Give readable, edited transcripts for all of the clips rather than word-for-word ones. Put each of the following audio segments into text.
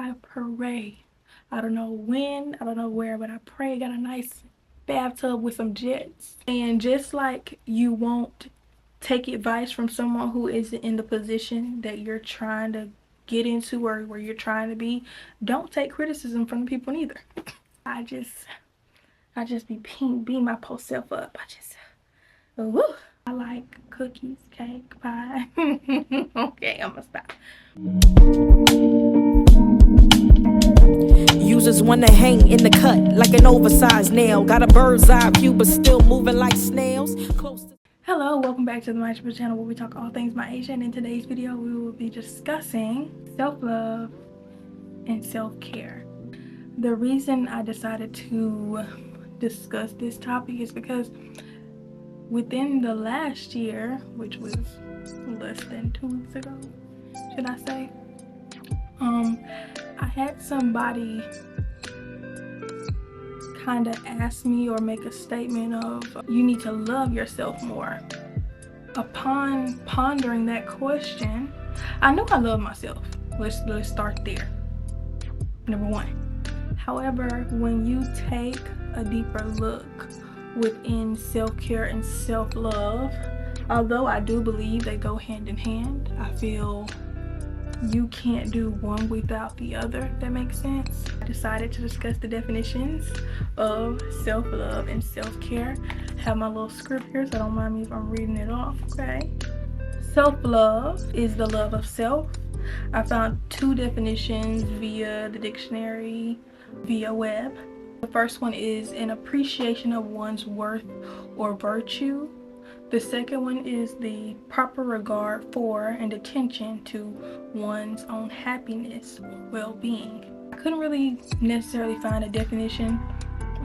I pray. I don't know when, I don't know where, but I pray I got a nice bathtub with some jets. And just like you won't take advice from someone who isn't in the position that you're trying to get into or where you're trying to be, don't take criticism from the people neither. I just be beating my post self up. Woo. I like cookies, cake, pie. Okay, I'm gonna stop. Users wanna hang in the cut like an oversized nail. Got a bird's eye view, but still moving like snails. Hello, welcome back to the My YouTube channel where we talk all things my Asian. In today's video, we will be discussing self-love and self-care. The reason I decided to discuss this topic is because within the last year, which was less than 2 weeks ago, should I say, I had somebody kind of ask me or make a statement of, you need to love yourself more. Upon pondering that question, I know I love myself. Let's start there. Number one. However, when you take a deeper look within self-care and self-love, although I do believe they go hand in hand, I feel you can't do one without the other. That makes sense. I decided to discuss the definitions of self-love and self-care. I have my little script here, so don't mind me if I'm reading it off, okay? Self-love is the love of self. I found 2 definitions via the dictionary, via web. The first one is an appreciation of one's worth or virtue. The second one is the proper regard for and attention to one's own happiness or well-being. I couldn't really necessarily find a definition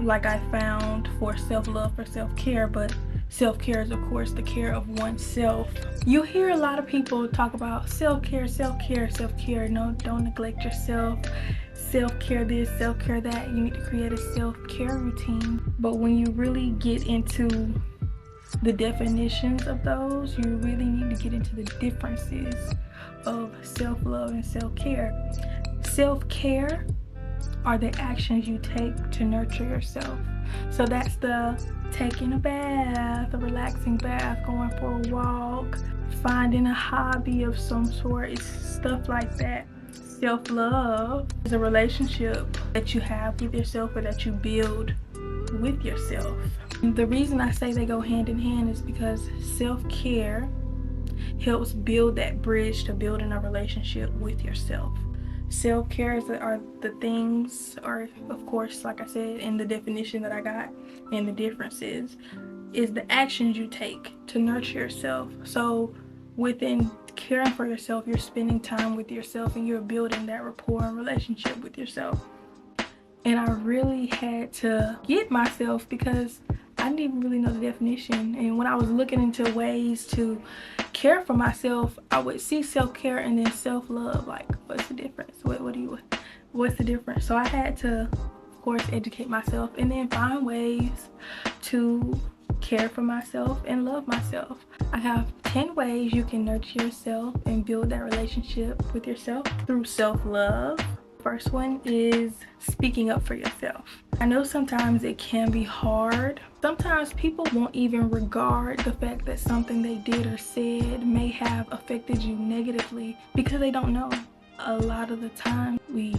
like I found for self-love for self-care, but self-care is of course the care of oneself. You hear a lot of people talk about self-care, self-care, self-care. No, don't neglect yourself. Self-care this, self-care that. You need to create a self-care routine. But when you really get into the definitions of those, you really need to get into the differences of self-love and self-care. Self-care are the actions you take to nurture yourself. So that's the taking a bath, a relaxing bath, going for a walk, finding a hobby of some sort. It's stuff like that. Self-love is a relationship that you have with yourself or that you build with yourself. The reason I say they go hand in hand is because self-care helps build that bridge to building a relationship with yourself. Self-care are the things, or of course, like I said in the definition that I got and the differences, is the actions you take to nurture yourself. So within caring for yourself, you're spending time with yourself and you're building that rapport and relationship with yourself. And I really had to get myself because I didn't even really know the definition. And when I was looking into ways to care for myself, I would see self-care and then self-love. Like, what's the difference? What's the difference? So I had to, of course, educate myself and then find ways to care for myself and love myself. I have 10 ways you can nurture yourself and build that relationship with yourself through self-love. First one is speaking up for yourself. I know sometimes it can be hard. Sometimes people won't even regard the fact that something they did or said may have affected you negatively because they don't know. A lot of the time we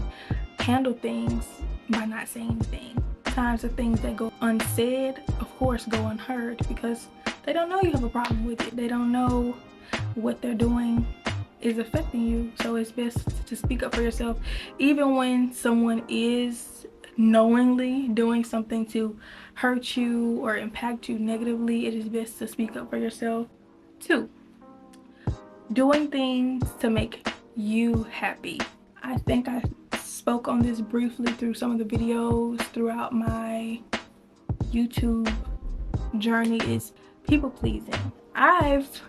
handle things by not saying anything. Sometimes the things that go unsaid, of course, go unheard because they don't know you have a problem with it. They don't know what they're doing is affecting you. So it's best to speak up for yourself. Even when someone is knowingly doing something to hurt you or impact you negatively, it is best to speak up for yourself. 2, doing things to make you happy. I think I spoke on this briefly through some of the videos throughout my YouTube journey, is people pleasing. I've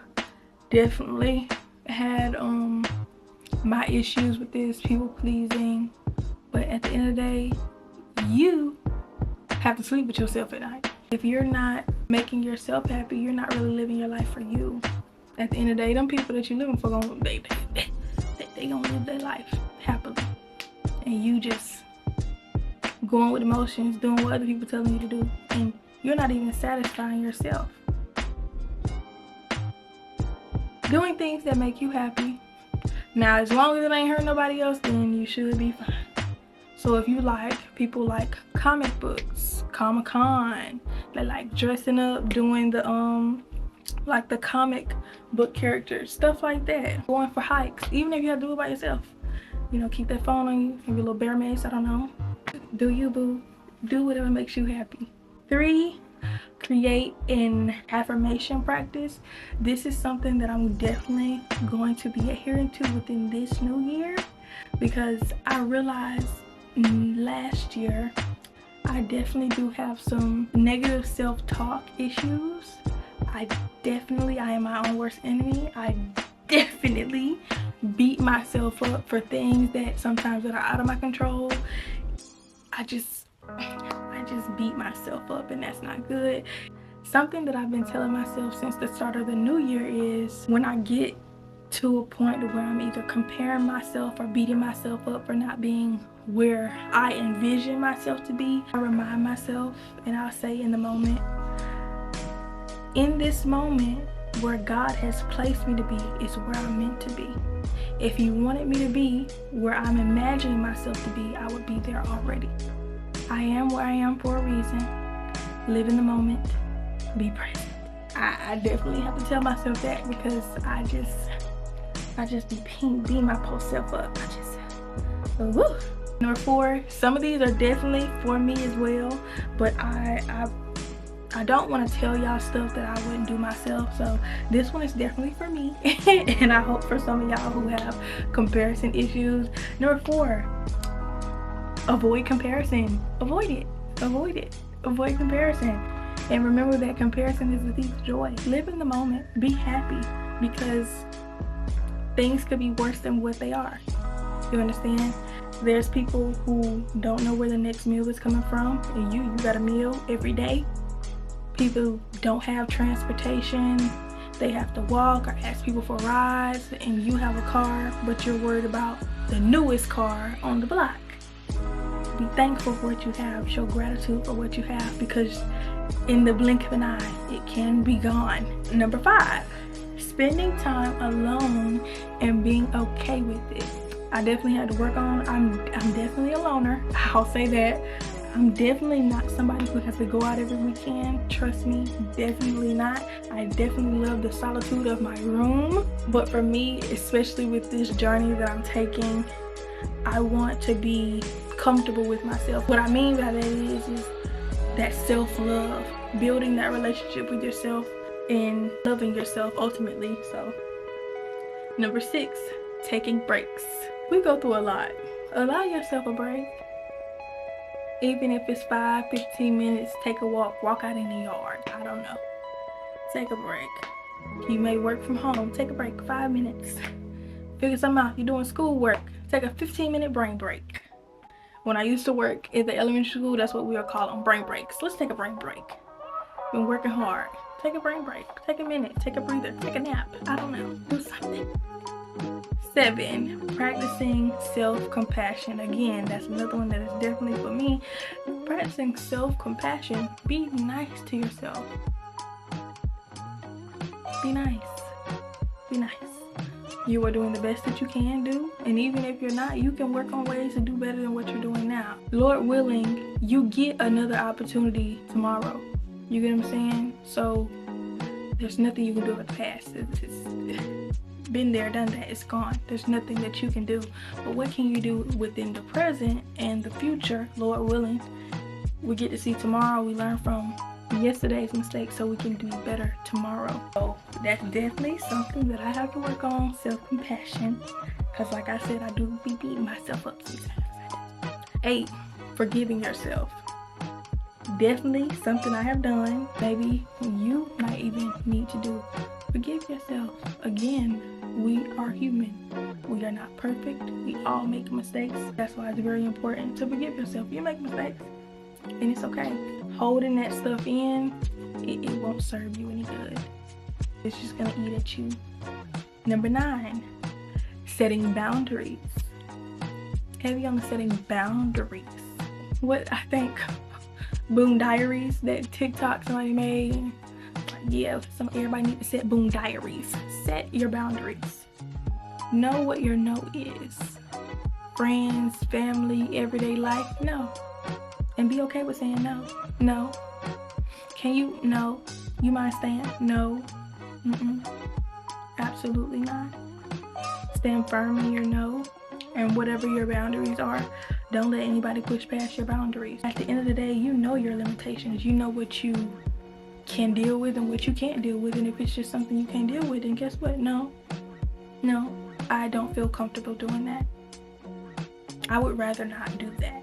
definitely had my issues with this, people pleasing, but at the end of the day, you have to sleep with yourself at night. If you're not making yourself happy, you're not really living your life for you. At the end of the day, them people that you're living for, they gonna live their life happily and you just going with emotions, doing what other people telling you to do, and you're not even satisfying yourself. Doing things that make you happy. Now, as long as it ain't hurt nobody else, then you should be fine. So if you like, people like comic books, Comic-Con, they like dressing up, doing the like the comic book characters, stuff like that. Going for hikes, even if you have to do it by yourself. You know, keep that phone on you, maybe a little bear mace, I don't know. Do you, boo. Do whatever makes you happy. 3, create an affirmation practice. This is something that I'm definitely going to be adhering to within this new year, because I realized last year I definitely do have some negative self-talk issues. I am my own worst enemy. I definitely beat myself up for things that sometimes that are out of my control. I just beat myself up, and that's not good. Something that I've been telling myself since the start of the new year is when I get to a point where I'm either comparing myself or beating myself up for not being where I envision myself to be, I remind myself, and I'll say in the moment, in this moment where God has placed me to be is where I'm meant to be. If He wanted me to be where I'm imagining myself to be, I would be there already. I am where I am for a reason. Live in the moment. Be present. I definitely have to tell myself that, because I just be beating my post self up. Woo. Number 4, some of these are definitely for me as well, but I don't want to tell y'all stuff that I wouldn't do myself, so this one is definitely for me. And I hope for some of y'all who have comparison issues. Number 4, avoid comparison. Avoid it. Avoid comparison. And remember that comparison is the thief of joy. Live in the moment. Be happy, because things could be worse than what they are. You understand? There's people who don't know where the next meal is coming from, and you got a meal every day. People don't have transportation. They have to walk or ask people for rides, and you have a car, but you're worried about the newest car on the block. Be thankful for what you have. Show gratitude for what you have, because in the blink of an eye, it can be gone. Number 5, spending time alone and being okay with it. I definitely had to work on. I'm definitely a loner. I'll say that. I'm definitely not somebody who has to go out every weekend. Trust me, definitely not. I definitely love the solitude of my room. But for me, especially with this journey that I'm taking, I want to be comfortable with myself. What I mean by that is that self-love, building that relationship with yourself and loving yourself ultimately. So number 6, taking breaks. We go through a lot. Allow yourself a break. Even if it's 5-15 minutes, take a walk out in the yard. I don't know. Take a break. You may work from home. Take a break, 5 minutes. Figure something out. You're doing schoolwork. Take a 15-minute brain break. When I used to work at the elementary school, that's what we would call them, brain breaks. Let's take a brain break. Been working hard. Take a brain break. Take a minute. Take a breather. Take a nap. I don't know. Do something. 7, practicing self-compassion. Again, that's another one that is definitely for me. Practicing self-compassion. Be nice to yourself. Be nice. Be nice. You are doing the best that you can do, and even if you're not, you can work on ways to do better than what you're doing now. Lord willing, you get another opportunity tomorrow. You get what I'm saying? So there's nothing you can do with the past. It's been there, done that. It's gone. There's nothing that you can do. But what can you do within the present and the future? Lord willing, we get to see tomorrow. We learn from yesterday's mistakes so we can do better tomorrow. So that's definitely something that I have to work on, self-compassion, because like I said, I do be beating myself up sometimes. 8, forgiving yourself. Definitely something I have done. Maybe you might even need to do. Forgive yourself. Again, we are human. We are not perfect. We all make mistakes. That's why it's very important to forgive yourself. You make mistakes, and it's okay. Holding that stuff in, it won't serve you any good. It's just gonna eat at you. Number 9, setting boundaries. heavy on the setting boundaries. What I think Boom Diaries, that TikTok somebody made. Yeah, everybody need to set Boom Diaries. Set your boundaries. Know what your no is. Friends, family, everyday life, no. And be okay with saying no. No. Can you? No. You mind staying? No. Absolutely not. Stand firm in your no. And whatever your boundaries are, don't let anybody push past your boundaries. At the end of the day, you know your limitations. You know what you can deal with and what you can't deal with. And if it's just something you can't deal with, then guess what? No, I don't feel comfortable doing that. I would rather not do that.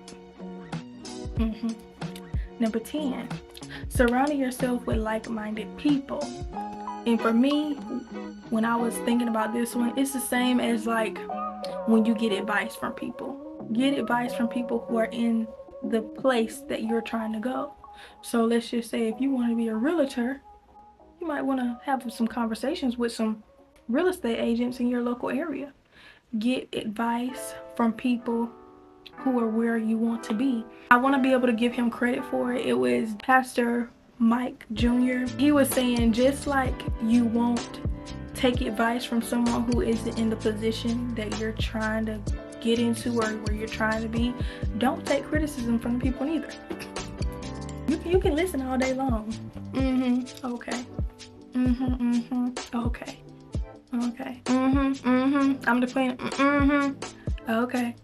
Number 10, surrounding yourself with like-minded people. And for me, when I was thinking about this one, it's the same as like when you get advice from people. Get advice from people who are in the place that you're trying to go. So let's just say if you want to be a realtor, you might want to have some conversations with some real estate agents in your local area. Get advice from people who are where you want to be. I want to be able to give him credit for it. It was Pastor Mike Jr. He was saying, just like you won't take advice from someone who isn't in the position that you're trying to get into or where you're trying to be, don't take criticism from the people either. You can listen all day long. Okay. Okay. Okay. I'm the queen. Okay.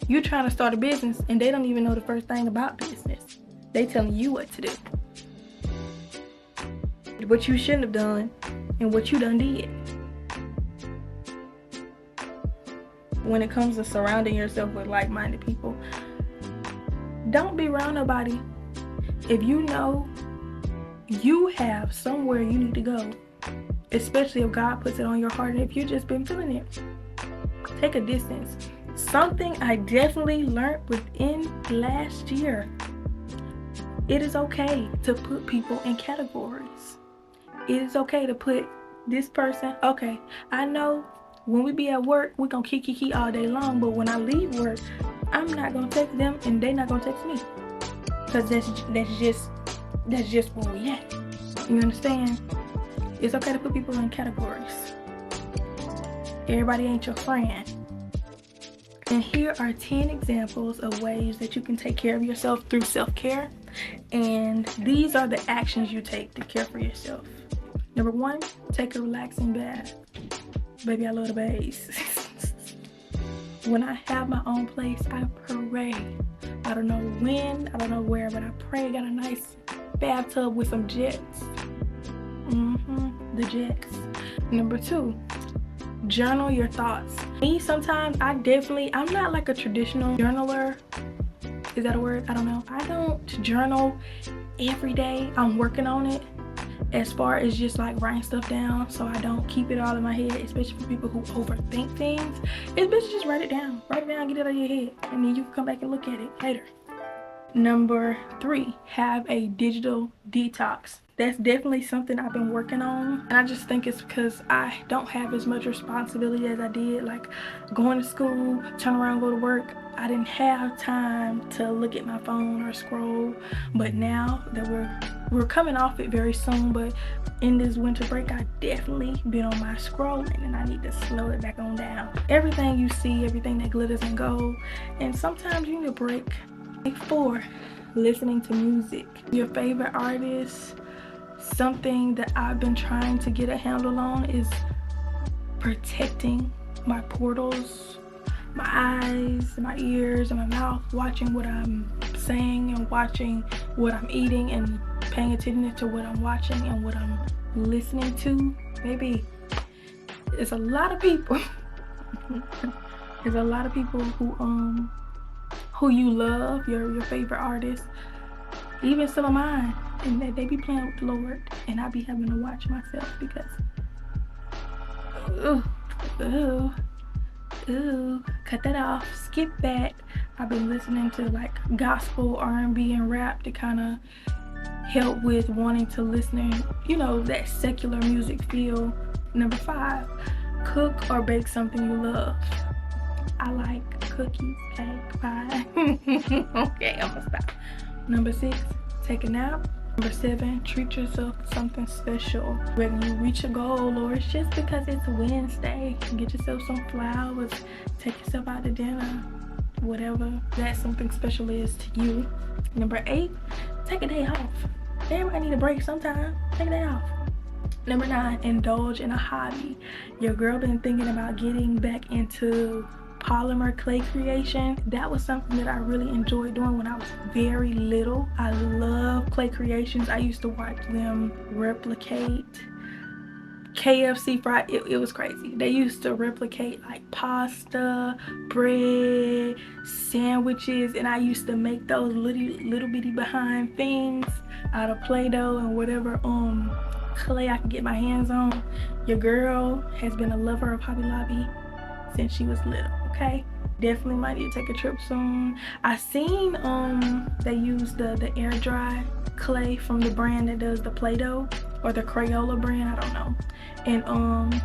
You trying to start a business and they don't even know the first thing about business. They telling you what to do. What you shouldn't have done and what you done did. When it comes to surrounding yourself with like-minded people, don't be around nobody if you know you have somewhere you need to go, especially if God puts it on your heart and if you've just been feeling it. Take a distance. Something I definitely learned within last year. It is okay to put people in categories. It is okay to put this person, okay, I know when we be at work, we're gonna kiki all day long, but when I leave work, I'm not gonna text them and they not gonna text me. Cause that's just where we at. You understand? It's okay to put people in categories. Everybody ain't your friend. And here are 10 examples of ways that you can take care of yourself through self-care. And these are the actions you take to care for yourself. Number 1, take a relaxing bath. Baby, I love the baths. When I have my own place, I pray. I don't know when, I don't know where, but I pray. I got a nice bathtub with some jets. The jets. Number 2, journal your thoughts. Me, sometimes I'm not like a traditional journaler. Is that a word? I don't know. I don't journal every day. I'm working on it as far as just like writing stuff down so I don't keep it all in my head, especially for people who overthink things. It's best to just write it down. Write it down, get it out of your head, and then you can come back and look at it later. Number 3, have a digital detox. That's definitely something I've been working on. And I just think it's because I don't have as much responsibility as I did. Like going to school, turn around, go to work. I didn't have time to look at my phone or scroll. But now that we're coming off it very soon, but in this winter break, I definitely been on my scrolling and I need to slow it back on down. Everything you see, everything that glitters and gold. And sometimes you need a break. Like 4, listening to music. Your favorite artist. Something that I've been trying to get a handle on is protecting my portals, my eyes, my ears, and my mouth, watching what I'm saying and watching what I'm eating and paying attention to what I'm watching and what I'm listening to. Baby, it's a lot of people. There's a lot of people who you love, your favorite artists, even some of mine, and they be playing with the Lord, and I be having to watch myself because cut that off, skip that. I've been listening to like gospel, R&B, and rap to kind of help with wanting to listen, that secular music feel. Number 5, cook or bake something you love. I like cookies, cake, pie. Okay, I'm gonna stop. Number 6, take a nap. Number 7, treat yourself to something special. Whether you reach a goal or it's just because it's Wednesday, get yourself some flowers, take yourself out to dinner, whatever that something special is to you. Number 8, take a day off. Everybody need a break sometime. Take a day off. Number 9, indulge in a hobby. Your girl been thinking about getting back into polymer clay creation. That was something that I really enjoyed doing when I was very little. I love clay creations. I used to watch them replicate KFC fried. It was crazy. They used to replicate like pasta, bread, sandwiches, and I used to make those little bitty behind things out of Play-Doh and whatever clay I could get my hands on. Your girl has been a lover of Hobby Lobby since she was little. Okay, definitely might need to take a trip soon. I seen they use the air dry clay from the brand that does the Play-Doh, or the Crayola brand, I don't know, and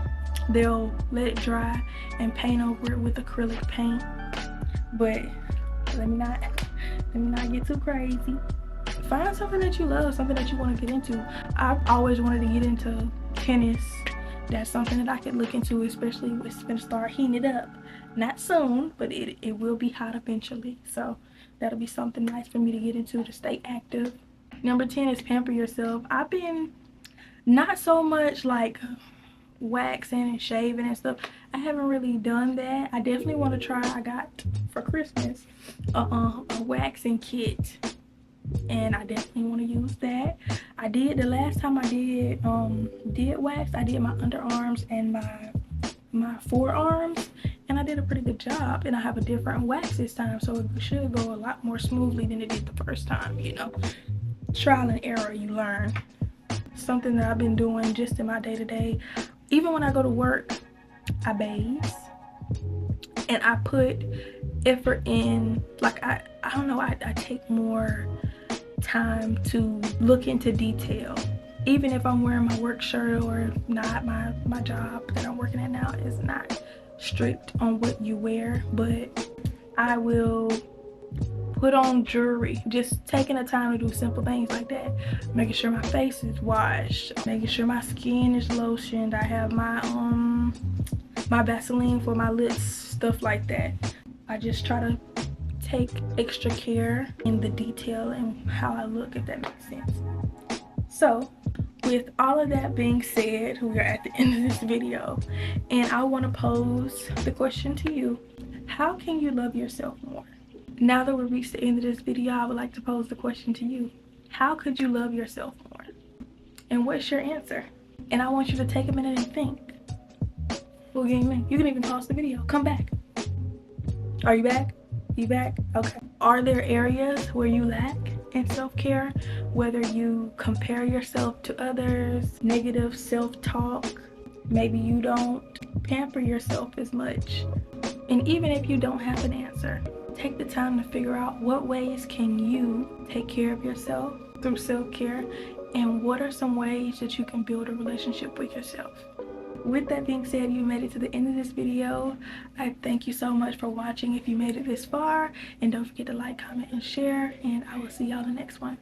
they'll let it dry and paint over it with acrylic paint. But let me not get too crazy. Find something that you love, something that you want to get into. I've always wanted to get into tennis. That's something that I could look into, especially when it's gonna start heating it up. Not soon, but it will be hot eventually. So that'll be something nice for me to get into to stay active. Number 10 is pamper yourself. I've been not so much like waxing and shaving and stuff. I haven't really done that. I definitely want to try. I got for Christmas a waxing kit, and I definitely want to use that. I did the last time I did wax, I did my underarms and my forearms, and I did a pretty good job. And I have a different wax this time, so it should go a lot more smoothly than it did the first time. You know, trial and error, you learn. Something that I've been doing just in my day-to-day, even when I go to work, I bathe and I put effort in. Like I don't know, I take more time to look into detail. Even if I'm wearing my work shirt or not, my job that I'm working at now is not strict on what you wear, but I will put on jewelry. Just taking the time to do simple things like that. Making sure my face is washed, making sure my skin is lotioned. I have my Vaseline for my lips, stuff like that. I just try to take extra care in the detail and how I look, if that makes sense. So with all of that being said, we are at the end of this video, and I want to pose the question to you: how can you love yourself more? Now that we've reached the end of this video, I would like to pose the question to you: how could you love yourself more? And what's your answer? And I want you to take a minute and think. Well, you can even pause the video. Come back. Are you back? You back? Okay. Are there areas where you lack in self-care? Whether you compare yourself to others, negative self-talk, maybe you don't pamper yourself as much. And even if you don't have an answer, take the time to figure out what ways can you take care of yourself through self-care, and what are some ways that you can build a relationship with yourself. With that being said, you made it to the end of this video. I thank you so much for watching if you made it this far, and don't forget to like, comment, and share, and I will see y'all in the next one.